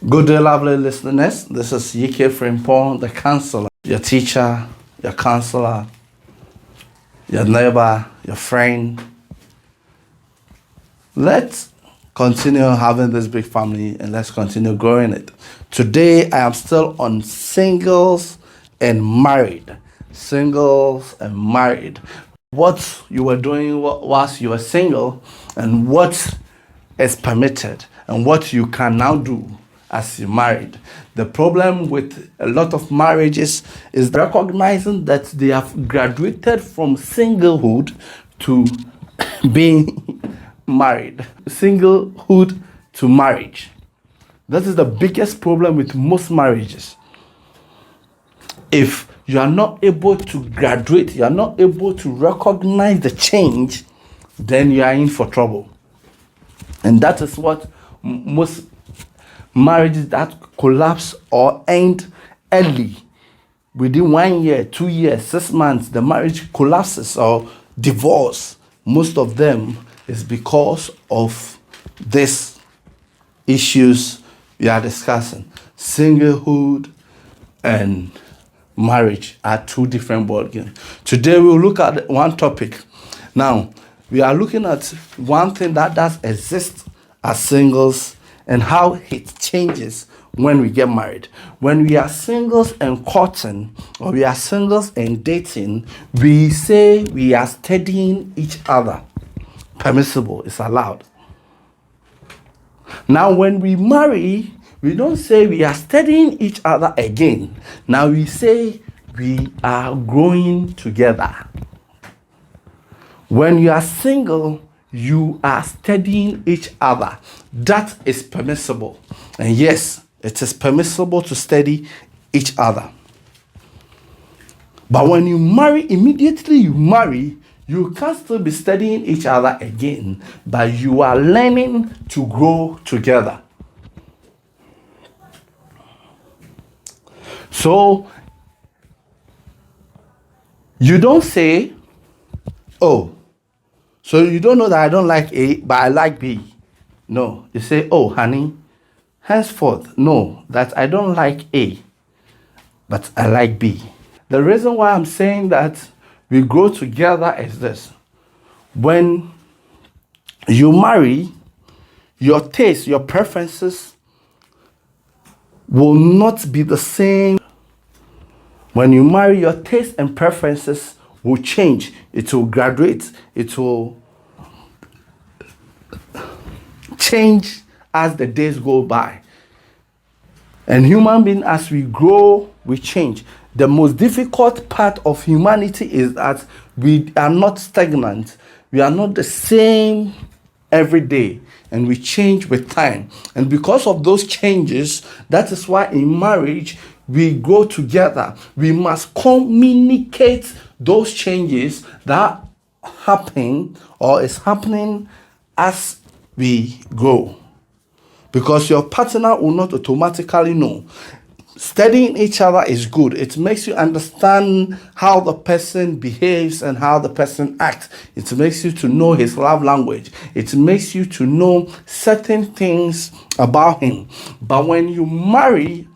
Good day, lovely listeners. This is Yike Frimpong, the counselor, your teacher, your counselor, your neighbor, your friend. Let's continue having this big family and let's continue growing it. Today, I am still on singles and married. Singles and married. What you were doing whilst you were single and what is permitted and what you can now do as you married. The problem with a lot of marriages is recognizing that they have graduated from singlehood to being married. Singlehood to marriage. That is the biggest problem with most marriages. If you are not able to graduate, you are not able to recognize the change, then you are in for trouble. And that is what most marriages that collapse or end early, within 1 year, 2 years, 6 months, the marriage collapses or divorce. Most of them is because of these issues we are discussing. Singlehood and marriage are two different ballgames. Today we'll look at one topic. Now, we are looking at one thing that does exist as singles and how it changes when we get married. When we are singles and courting, or we are singles and dating, we say we are studying each other. Permissible, it's allowed. Now, when we marry, we don't say we are studying each other again. Now we say we are growing together. When you are single, you are studying each other. That is permissible. And yes, it is permissible to study each other. But when you marry, immediately you marry, you can still be studying each other again, but you are learning to grow together. So, you don't say, oh, so you don't know that I don't like A, but I like B. No, you say, oh, honey, henceforth, know that I don't like A, but I like B. The reason why I'm saying that we grow together is this. When you marry, your taste, your preferences will not be the same. When you marry, your taste and preferences will change. It will graduate. It will change as the days go by. And human beings, as we grow, we change. The most difficult part of humanity is that we are not stagnant. We are not the same every day. And we change with time. And because of those changes, that is why in marriage, we grow together. We must communicate those changes that happen or is happening as we grow. Because your partner will not automatically know. Studying each other is good. It makes you understand how the person behaves and how the person acts. It makes you to know his love language. It makes you to know certain things about him. But when you marry,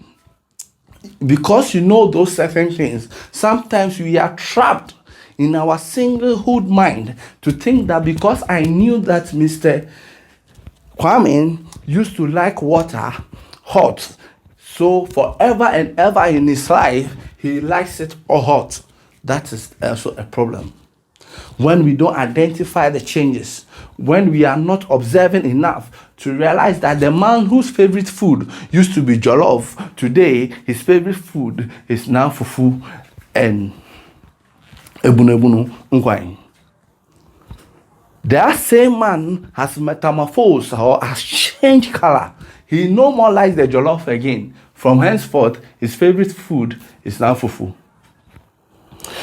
because you know those certain things, sometimes we are trapped in our singlehood mind to think that because I knew that Mr. Kwame used to like water hot, so forever and ever in his life, he likes it all hot. That is also a problem. When we don't identify the changes, when we are not observing enough to realize that the man whose favorite food used to be jollof, today his favorite food is now fufu and ebunu nkwan. That same man has metamorphosed or has changed color. He no more likes the jollof again. From henceforth, his favorite food is now fufu.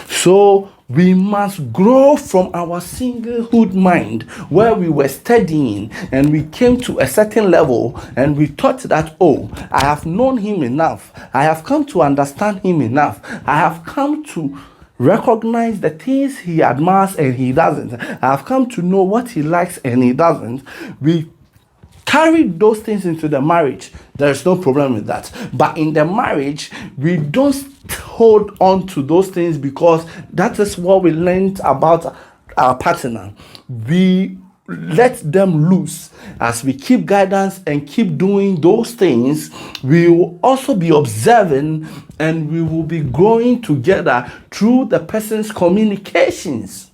So we must grow from our singlehood mind where we were studying and we came to a certain level and we thought that, oh, I have known him enough. I have come to understand him enough. I have come to recognize the things he admires and he doesn't. I have come to know what he likes and he doesn't. We carry those things into the marriage. There's no problem with that. But in the marriage, we don't hold on to those things because that is what we learned about our partner. We let them loose. As we keep guidance and keep doing those things, we will also be observing and we will be growing together through the person's communications.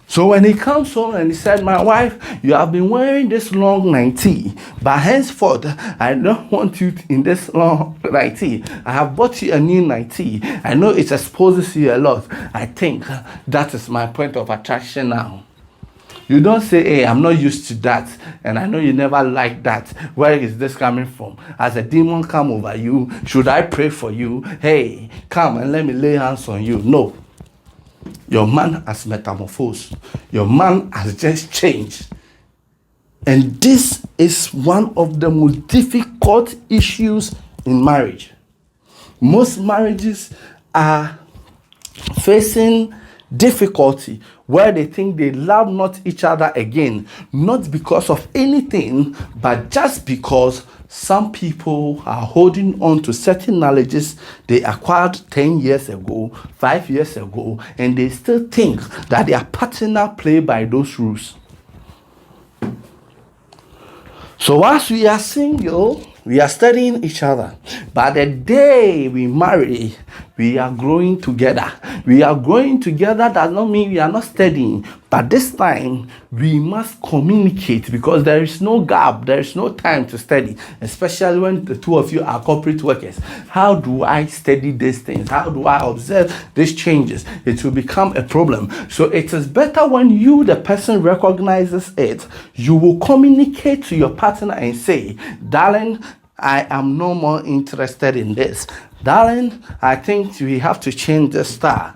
So when he comes home and he said, my wife, you have been wearing this long nightie, but henceforth, I don't want you in this long nightie. I have bought you a new nightie. I know it exposes you a lot. I think that is my point of attraction now. You don't say, hey, I'm not used to that, and I know you never liked that. Where is this coming from? Has a demon come over you? Should I pray for you? Hey, come and let me lay hands on you. No. Your man has metamorphosed. Your man has just changed. And this is one of the most difficult issues in marriage. Most marriages are facing difficulty where they think they love not each other again, not because of anything, but just because some people are holding on to certain knowledges they acquired 10 years ago, 5 years ago, and they still think that their partner play by those rules. So whilst we are single, we are studying each other. But the day we marry, we are growing together. We are growing together does not mean we are not studying. But this time, we must communicate because there is no gap. There is no time to study, especially when the two of you are corporate workers. How do I study these things? How do I observe these changes? It will become a problem. So it is better when you, the person, recognizes it. You will communicate to your partner and say, darling, I am no more interested in this. Darling, I think we have to change the style.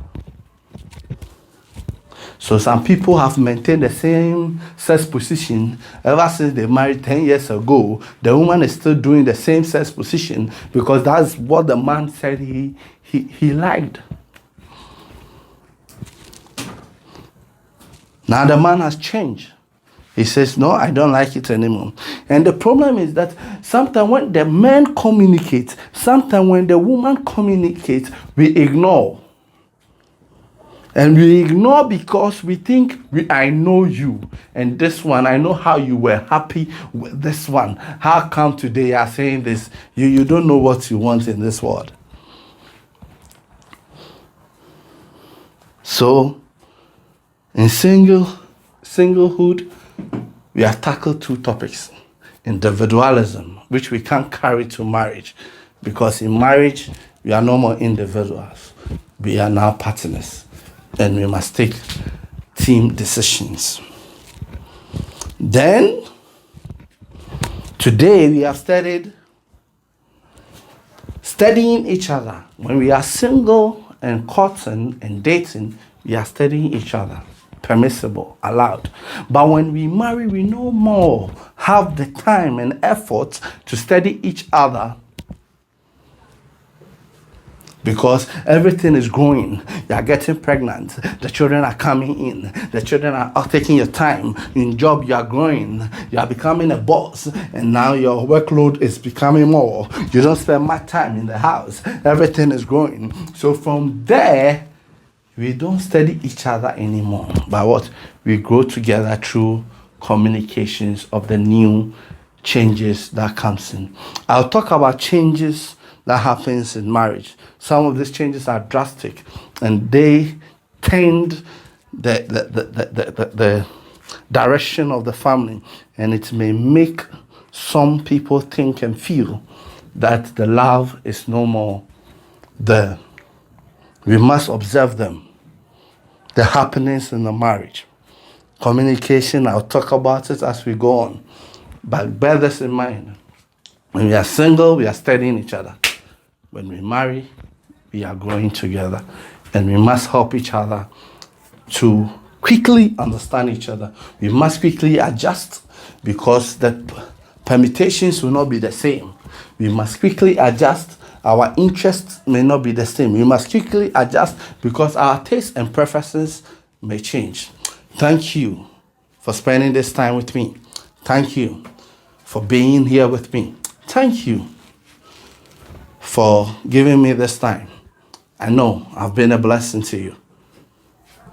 So some people have maintained the same sex position ever since they married 10 years ago. The woman is still doing the same sex position because that's what the man said he liked. Now the man has changed. He says, no, I don't like it anymore. And the problem is that sometimes when the man communicates, sometimes when the woman communicates, we ignore. And we ignore because we think, I know you. And this one, I know how you were happy with this one. How come today you are saying this? You don't know what you want in this world. So, in singlehood, we have tackled two topics. Individualism, which we can't carry to marriage. Because in marriage, we are no more individuals. We are now partners. And we must take team decisions. Then, today we have studying each other. When we are single and courting and dating, we are studying each other. Permissible, allowed. But when we marry, we no more have the time and effort to study each other because everything is growing. You are getting pregnant. The children are coming in. The children are taking your time. In job, you are growing. You are becoming a boss. And now your workload is becoming more. You don't spend much time in the house. Everything is growing. So from there, we don't study each other anymore. But what? We grow together through communications of the new changes that comes in. I'll talk about changes that happens in marriage. Some of these changes are drastic and they tend the direction of the family, and it may make some people think and feel that the love is no more there. We must observe them, the happenings in the marriage. Communication, I'll talk about it as we go on. But bear this in mind. When we are single, we are studying each other. When we marry, we are growing together. And we must help each other to quickly understand each other. We must quickly adjust because the permutations will not be the same. We must quickly adjust. Our interests may not be the same. We must quickly adjust because our tastes and preferences may change. Thank you for spending this time with me. Thank you for being here with me. Thank you for giving me this time. I know I've been a blessing to you.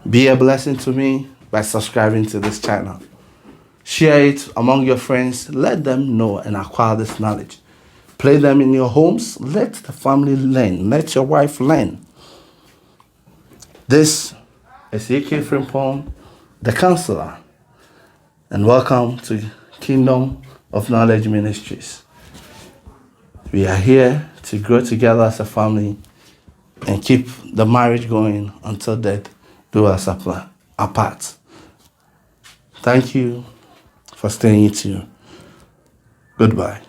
Be a blessing to me by subscribing to this channel. Share it among your friends. Let them know and acquire this knowledge. Play them in your homes. Let the family learn. Let your wife learn. This is A.K. Frimpong, the counselor, and welcome to Kingdom of Knowledge Ministries. We are here to grow together as a family and keep the marriage going until death do us apart. Thank you for staying tuned. Goodbye.